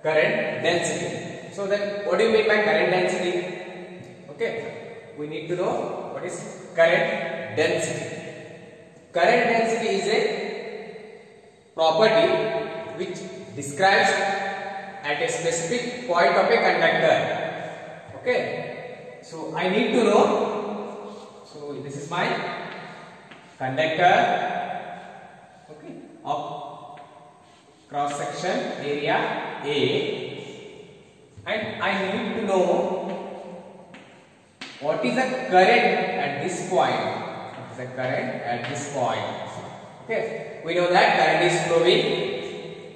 current density. So then what do you mean by current density? Okay, we need to know what is current density. Current density is a property which describes at a specific point of a conductor. Okay, so I need to know. So this is my conductor, okay, of cross section area A, and I need to know what is the current at this point. What is the current at this point? Okay, we know that current is flowing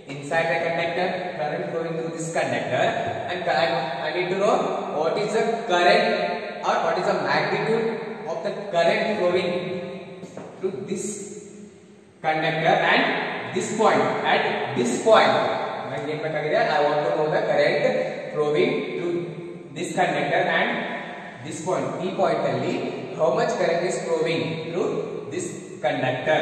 inside the conductor, current flowing through this conductor, and I need to know what is the current or what is the magnitude of the current flowing through this conductor and this point. At this point, I want to know the current flowing through this conductor and this point, P point only, how much current is flowing through this conductor.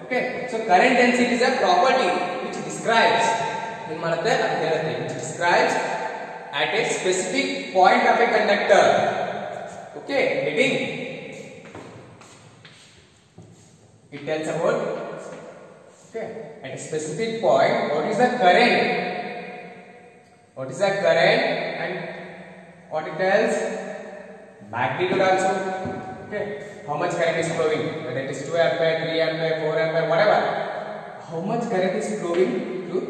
Okay, so current density is a property which describes at a specific point of a conductor. Okay, getting? It tells about, okay, at a specific point what is the current? What is the current and what it tells? Magnitude also. Okay, how much current is flowing, whether it is 2 ampere, 3 ampere, 4 ampere, whatever. How much current is flowing through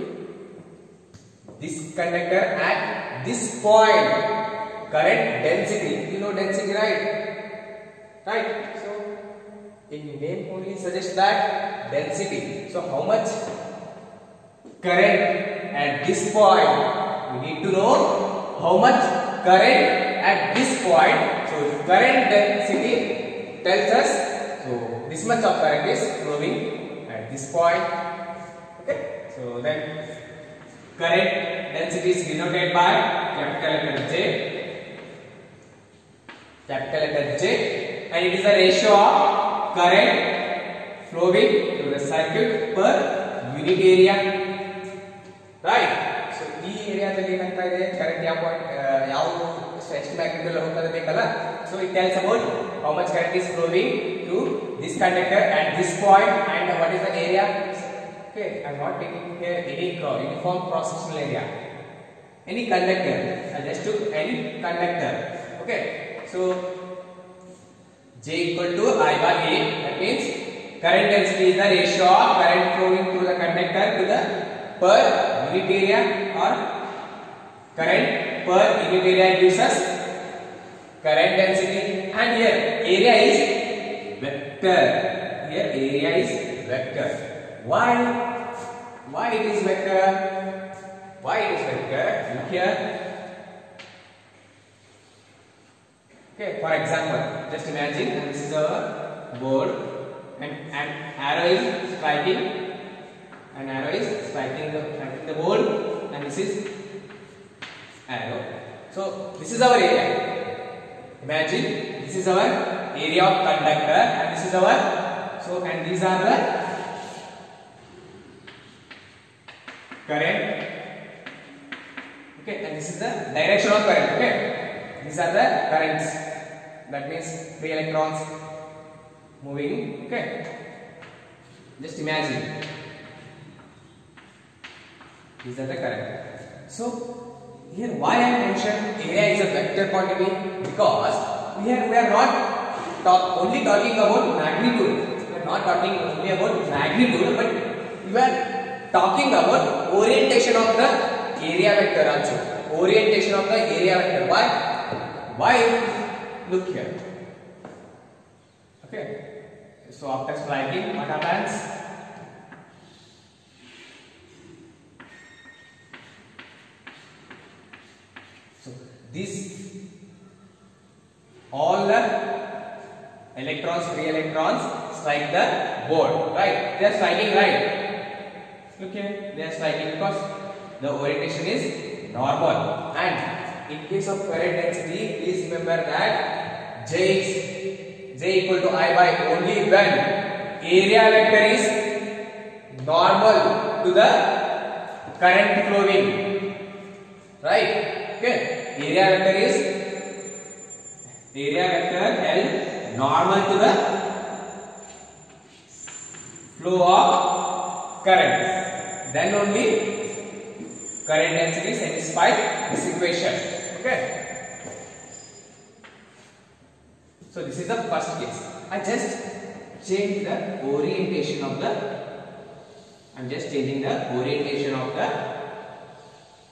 this conductor at this point? Current density. You know density, right? Right. So in name only suggests that density. So how much current at this point? We need to know how much current at this point. So current density tells us, so this much of current is flowing at this point. Okay, so then current density is denoted by capital letter J, and it is the ratio of current flowing through the circuit per unit area. Right? So this area current stretched magnitude so it tells about how much current is flowing through this conductor at this point and what is the area. Okay, I am not taking here any uniform cross sectional area, any conductor. I just took any conductor. Okay, so J equal to I by A. That means current density is the ratio of current flowing through the conductor to the per unit area, or current per unit area gives us current density, and here area is vector. Here area is vector. Why it is vector? Why it is vector? Look here. Okay, for example, just imagine this is our board, and an arrow is striking. An arrow is striking the board, and this is arrow. So this is our area. Imagine this is our area of conductor, and this is our, and these are the current. Okay, and this is the direction of current. Okay, these are the currents. That means free electrons moving. Okay, just imagine these are the current. So here why I mentioned area is a vector quantity, because here we are not only talking about magnitude. We are not talking only about magnitude, but we are talking about orientation of the area vector also. Orientation of the area vector. Why? Look here. Okay. So after striking, what happens? So this, all the electrons, free electrons strike the board, right? They are striking right. Look here, they are striking because the orientation is normal. And in case of current density, please remember that J equal to I by only when area vector is normal to the current flowing. right? Okay, area vector is held normal to the flow of current, then only current density satisfies this equation. Okay, so this is the first case. I just change the orientation of the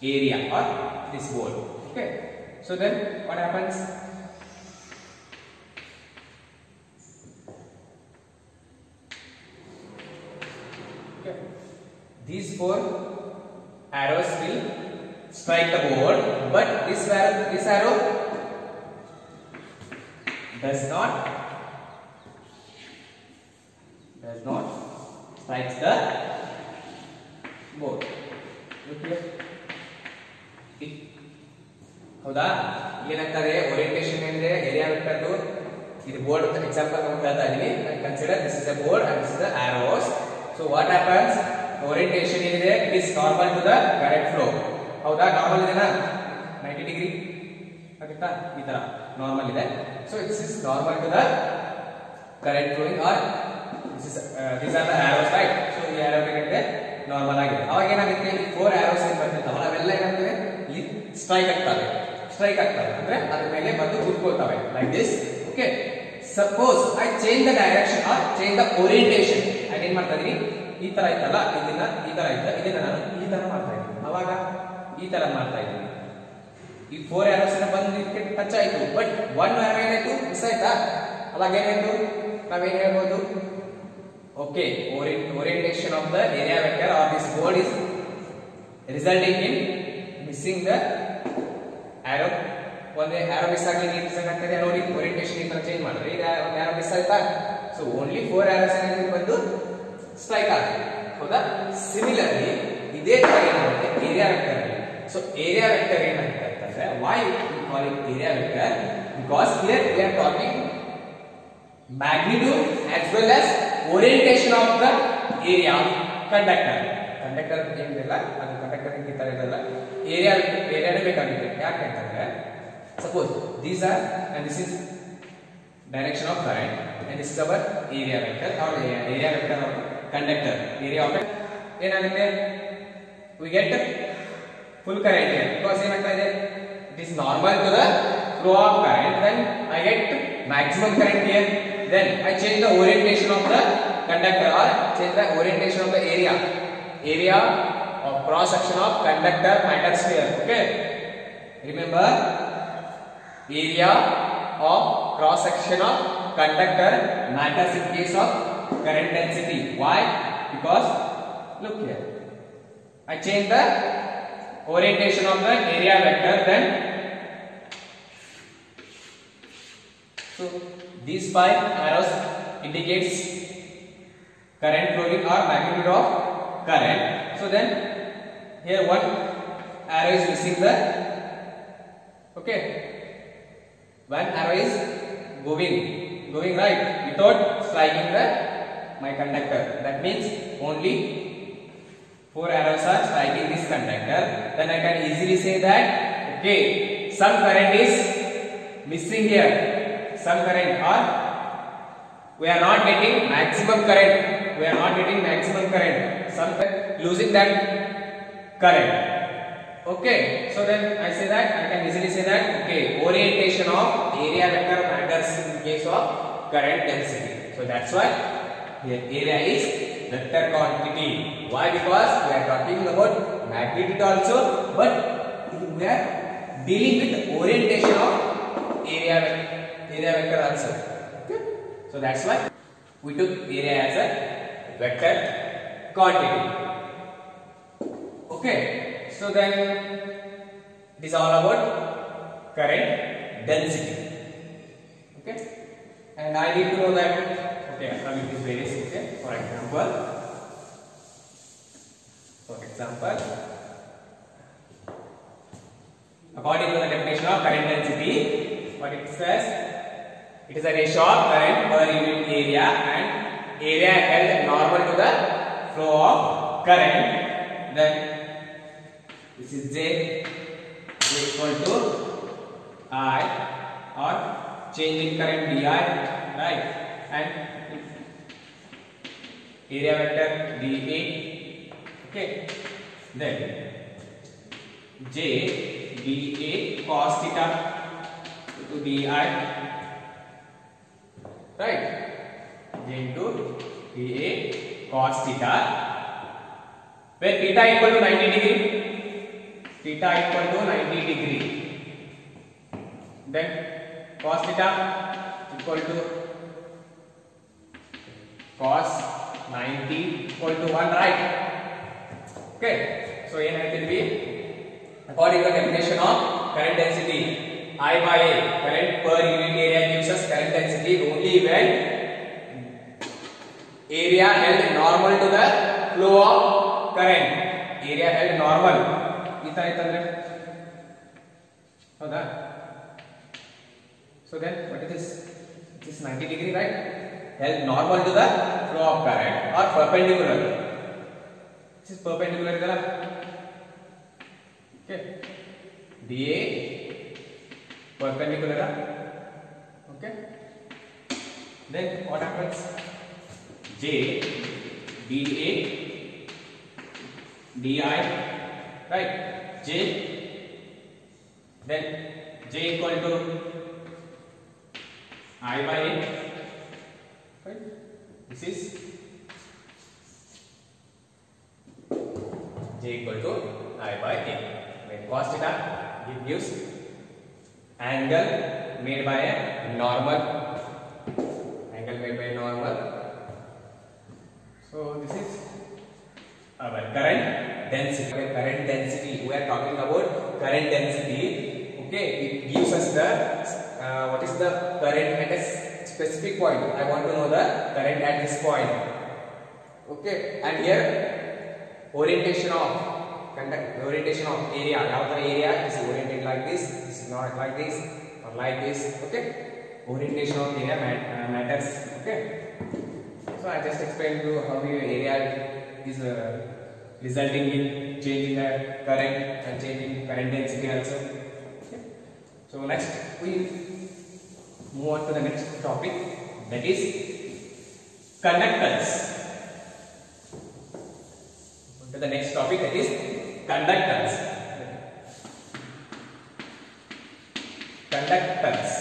area or this board. Okay, so then what happens? Okay, these 4 arrows will strike the board, but this arrow does not strikes the board. Look here. ಹೌದಾ, ಏನಾಗ್ತದೆ orientation ಅಂದ್ರೆ area vector ಇದು board example ನಾವು ಹೇಳ್ತಾ ಇದೀನಿ. Consider this is a board and this is the arrows. So what happens? Orientation ಏನಿದೆ, it is normal to the current flow. ಹೌದಾ, normal ಇದೆನಾ? 90 ಡಿಗ್ರಿ ಆಗುತ್ತಾ? ಈ ತರ ನಾರ್ಮಲ್ ಇದೆ. So this is normal to the current flowing or these are the arrows, right? So ಈ arrow ಏನಿದೆ normal ಆಗಿದೆ. ಅವಾಗ ಏನಾಗುತ್ತೆ, ಈ 4 arrows ಏನು ಬರ್ತಿರ್ತಾವಲ್ಲ ಅವೆಲ್ಲ ಏನಾಗ್ತವೆ, ಇಲ್ಲಿ ಸ್ಟ್ರೈಕ್ ಆಗ್ತವೆ ಅಂದ್ರೆ ಅದರ ಮೇಲೆ ಬಂದು ಕೂತ್ಕೊಳ್ತವೆ like this. Okay, suppose I change the direction or change the orientation. I ಏನ್ ಮಾಡ್ತಾ ಇದೀನಿ, ಈ ತರ ಇತ್ತಲ್ಲ, ಇದನ್ನ ಈ ತರ ಇತ್ತು, ಇದನ್ನ ನಾನು ಈ ತರ ಮಾಡ್ತಾ ಇದ್ದೀನಿ, ಅವಾಗ ಈ ತರ ಮಾಡ್ತಾ ಇದ್ದೀನಿ. ಈ 4 arrows ಬಂದು ಇದಕ್ಕೆ ಟಚ್ ಆಯ್ತು, ಬಟ್ 1 arrow ಏನಾಯ್ತು, ಮಿಸ್ ಆಯ್ತಾ? ಅವಾಗ ಏನಾಯ್ತು, ನಾವೇನ್ ಹೇಳ್ಬೋದು, okay, orientation of the area vector or this board is resulting in missing the arrow. ಒಂದು arrow ಮಿಸ್ ಆಗಲಿ, ಮಿಸ್ ಆಗ್ತದೆ ನೋಡಿ, ಓರಿಯಂಟೇಷನ್ ಈ ತರ ಚೇಂಜ್ ಮಾಡಿದ್ರೆ ಈಗ ಒಂದು arrow ಮಿಸ್ ಆಯ್ತಾ? ಸೊ ಓನ್ಲಿ 4 arrows ಏನಾಗಿದೆ ಬಂದು ಸ್ಟ್ರೈಕ್ ಆಗುತ್ತೆ. ಹೌದಾ, ಸಿಮಿಲರ್ಲಿ ಇದೇ ತರ ಏನಾಗುತ್ತೆ ಏರಿಯಾ ವೆಕ್ಟರ್ ಅಲ್ಲಿ. ಸೊ ಏರಿಯಾ ವೆಕ್ಟರ್ ಏನಾಗುತ್ತೆ ಅಂತಂದ್ರೆ, why we call it area vector? Because here we are talking magnitude as well as orientation of the area of conductor. Conductor ಏನಿಲ್ಲ, ಅದು ಕಂಡಕ್ಟರ್ ಈ ತರ ಇರಲ್ಲ, ಏರಿಯಾನೇ ಬೇಕಾಗುತ್ತೆ. ಯಾಕೆ ಅಂತಂದ್ರೆ, suppose these are and this is direction of current and this is our area vector or area vector of conductor. Area of ಏನಾಗುತ್ತೆ, we get full current here because ಏನಾಗ್ತಾ ಇದೆ, it is normal to the flow of current, then I get maximum current here. Then I change the orientation of the conductor or change the orientation of the area of cross section of conductor matters here. Okay, remember, area of cross section of conductor matters in case of current density. Why? Because look here, I change the orientation of the area vector, then so these 5 arrows indicates current flowing or magnitude of current. So then here one arrow is missing the, okay, one arrow is going right without striking my conductor. That means only 4 arrows are striking this conductor. Then I can easily say that, okay, some current is missing here, some current, or we are not getting maximum current, some losing that current. Okay, so then I say that, I can easily say that, okay, orientation of area vector matters in case of current density. So that's why here area is vector quantity. Why? Because we are talking about magnitude also, but we are dealing with orientation of area vector also. Okay, so that's why we took area as a vector quantity. Okay, so then it is all about current density. Okay, and I need to know that, okay, I mean it is very simple. For example, according to the definition of current density, what it says, it is a ratio of current per unit area and area held normal to the flow of current. Then this is J, equal to I, or change in current di, right, and area vector dA. Okay, then J dA cos theta to di, right, J into dA cos theta, where theta equal to 90 degree, theta equal to 90 degree, then cos theta equal to cos 90 equal to 1, right? Okay, so here it will be according to the definition of current density, I by A, current per unit area gives us current density only when area held normal to the flow of current, area held normal इतना इतना होगा. So then what is this? This is 90 degree, right? Held normal to the flow of current or perpendicular. This is perpendicular is okay. dA perpendicular, okay. Then what happens? J dA di, right? J, then J equal to I by A, right? This is J equal to I by A. When cos theta gives angle made by a normal, angle made by a normal. So this is our current density. Current density, we are talking about current density. Okay, it gives us the what is the current at a specific point. I want to know the current at this point. Okay, and here orientation of conduct, orientation of area. Now the area is oriented like this. This is not like this or like this. Okay, orientation of area matters. Okay, so I just explained to you how your area is resulting in change in the current and change in current density also. Okay. So next we move on to the next topic, that is conductance. To the next topic, that is conductance. Conductance.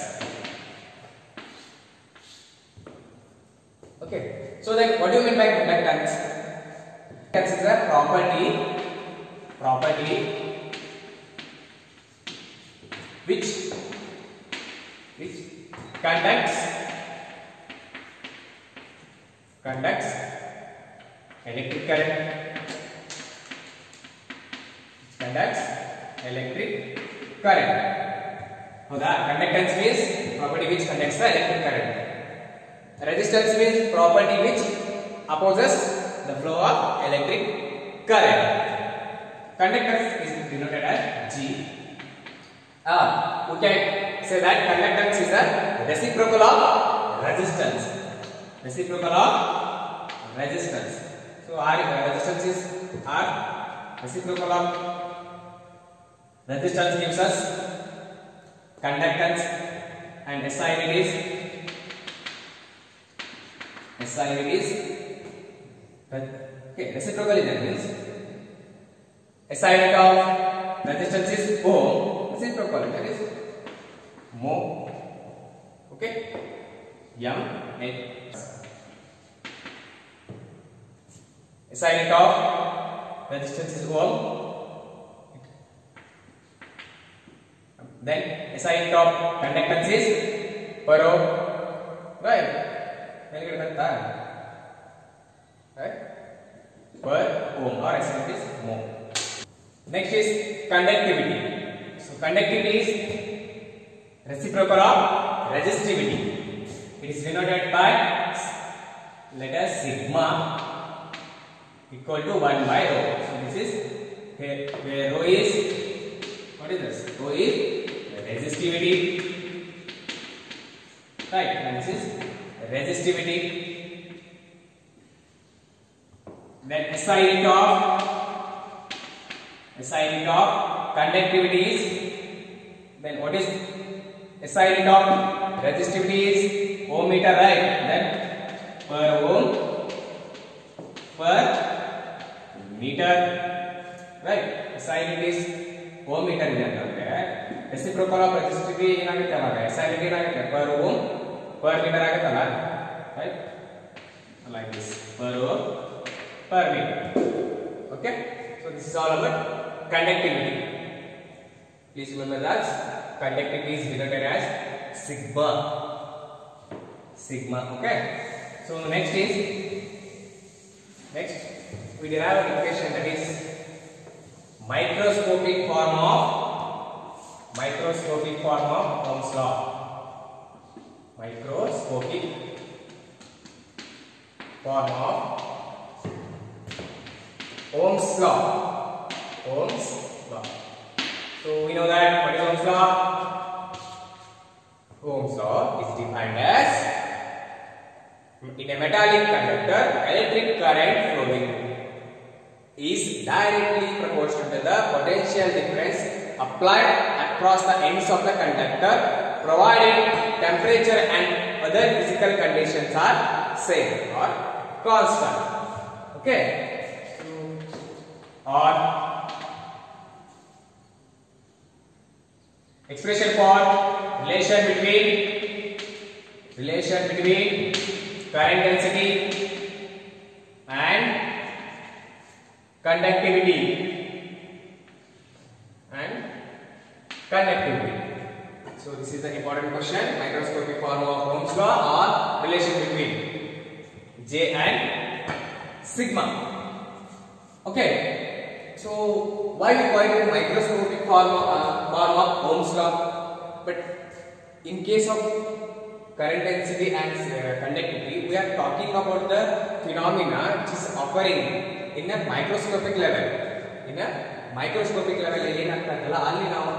Okay. So then, what do you mean by conductance? Conductance is a property which conducts electric current, conducts electric current. So the conductance means property which conducts the electric current. Resistance means property which opposes the flow of electric current. Conductance is denoted as G. We can say that conductance is a reciprocal of resistance. Reciprocal of resistance. So R resistance is R. Reciprocal of resistance gives us conductance, and SI is okay. Reciprocal is that means SI unit of resistance is ohm. Reciprocal, that is mho. Okay, SI unit of resistance is ohm. Then SI unit of conductance is per ohm, right? Right? Per ohm, or SI unit is mho. Next is conductivity. So conductivity is reciprocal of resistivity. It is denoted by letter sigma equal to 1 by rho. So this is where rho is, what is this? Rho is resistivity, right? And this is resistivity. Then SI unit of conductivity is Then what is SI unit of resistivity is ohm meter, right? Then per ohm per meter, right? SI unit is ohm meter ಇದೆ ಅಂತಂದ್ರೆ reciprocal of resistivity ಏನಾಗುತ್ತೆ ಅವಾಗ SI unit ಏನಾಗುತ್ತೆ per ohm per meter ಆಗುತ್ತಲ್ಲ, right? Like this, per ohm per meter. Okay, so this is all about conductivity. Please remember that conductivity is denoted as sigma. Okay, so next we derive an equation that is microscopic form of Ohm's law. Microscopic form of Ohm's law. So we know that what is Ohm's law? Ohm's law is defined as, in a metallic conductor, electric current flowing is directly proportional to the potential difference applied across the ends of the conductor, provided temperature and other physical conditions are same or constant. Okay, or expression for relation between current density and conductivity. So this is the important question, microscopic form of Ohm's law or relation between J and sigma. Okay, so why we call it microscopic form of Ohm's law? But in case of current density and conductivity, we are talking about the phenomena which is occurring in a microscopic level. ಏನಾಗ್ತದಲ್ಲ ಅಲ್ಲಿ ನಾವು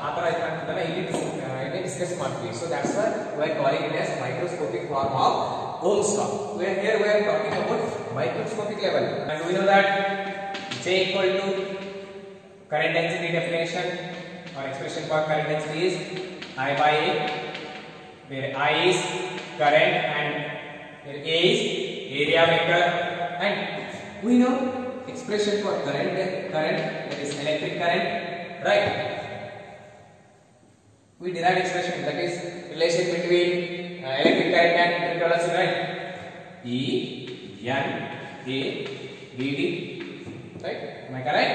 ಆ ತರ ಏನಾಗ್ತದಲ್ಲ ಇಲ್ಲಿ discuss ಮಾಡ್ತೀವಿ. So that's why we are calling it as microscopic form of Ohm's law. We are talking about microscopic level, and we know that J equal to current density definition or expression for current density is I by A, where I is current and where A is area vector, and we know expression for current that is electric current, right? We derive expression that is relation between electric current and electric velocity, right? E N A D D, right? Am I correct?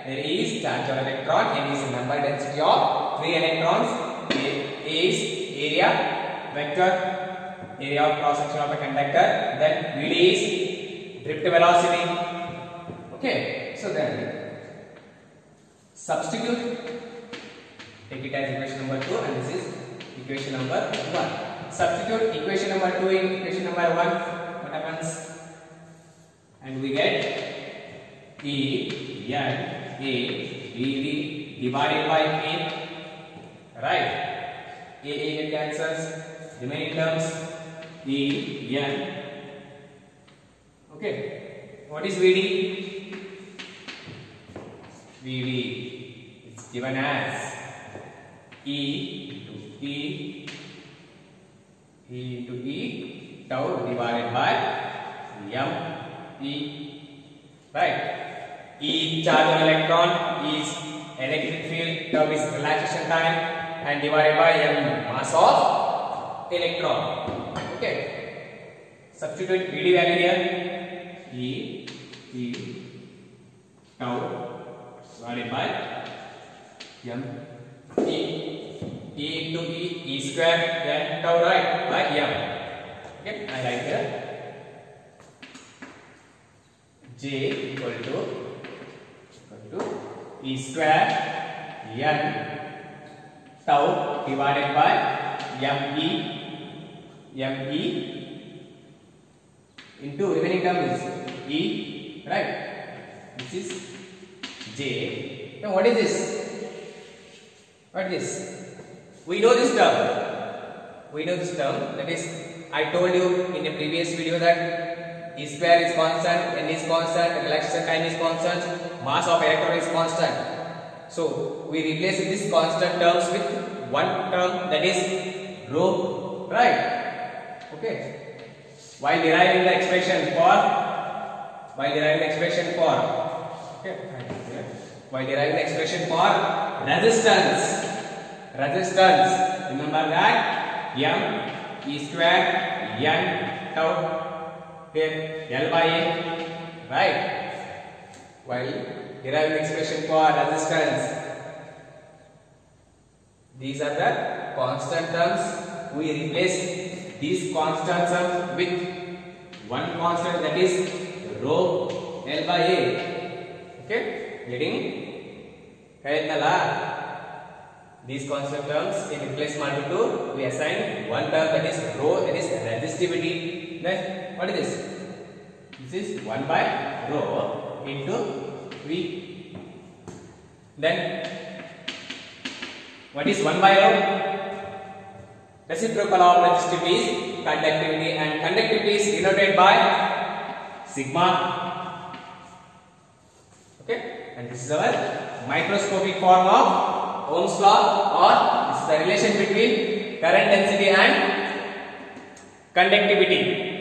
There is charge of electron, N is the number density of free electrons, A is area vector, area of cross section of a conductor, then VD is drift velocity. Okay, so then substitute, take it as equation number 2 and this is equation number 1. Substitute equation number 2 in equation number 1, what happens? And we get E N A D D divided by A, right? A get cancels, remaining terms E N. Okay, what is VD? VD is given as E to E tau divided by M E, right? E charge of electron is electric field, tau is relaxation time, and divided by M mass of electron. Okay, substitute VD value here, E tau divided by M E into E square, then tau, right, by M. Okay, I write here J equal to E square N tau divided by ME into remaining term is E, right? This is J. Now what is this? What is this? We know this term. That is, I told you in a previous video that E square is constant, N is constant, relaxation time is constant, mass of electron is constant. So we replace this constant terms with one term, that is rho, right? Okay. While deriving the expression for resistance, remember that m e square n tau, okay, L by A, right? While deriving expression for resistance, these are the constant terms. We replace these constant terms with one constant, that is rho L by A. Okay, getting correct? These constant terms in replacement to we assign one term, that is rho, that is resistivity. Then what is this? This is 1 by rho into V. Then what is 1 by rho? Reciprocal of resistivity is conductivity, and conductivity is denoted by sigma. Okay, and this is our microscopic form of Ohm's law, or this is the relation between current density and conductivity.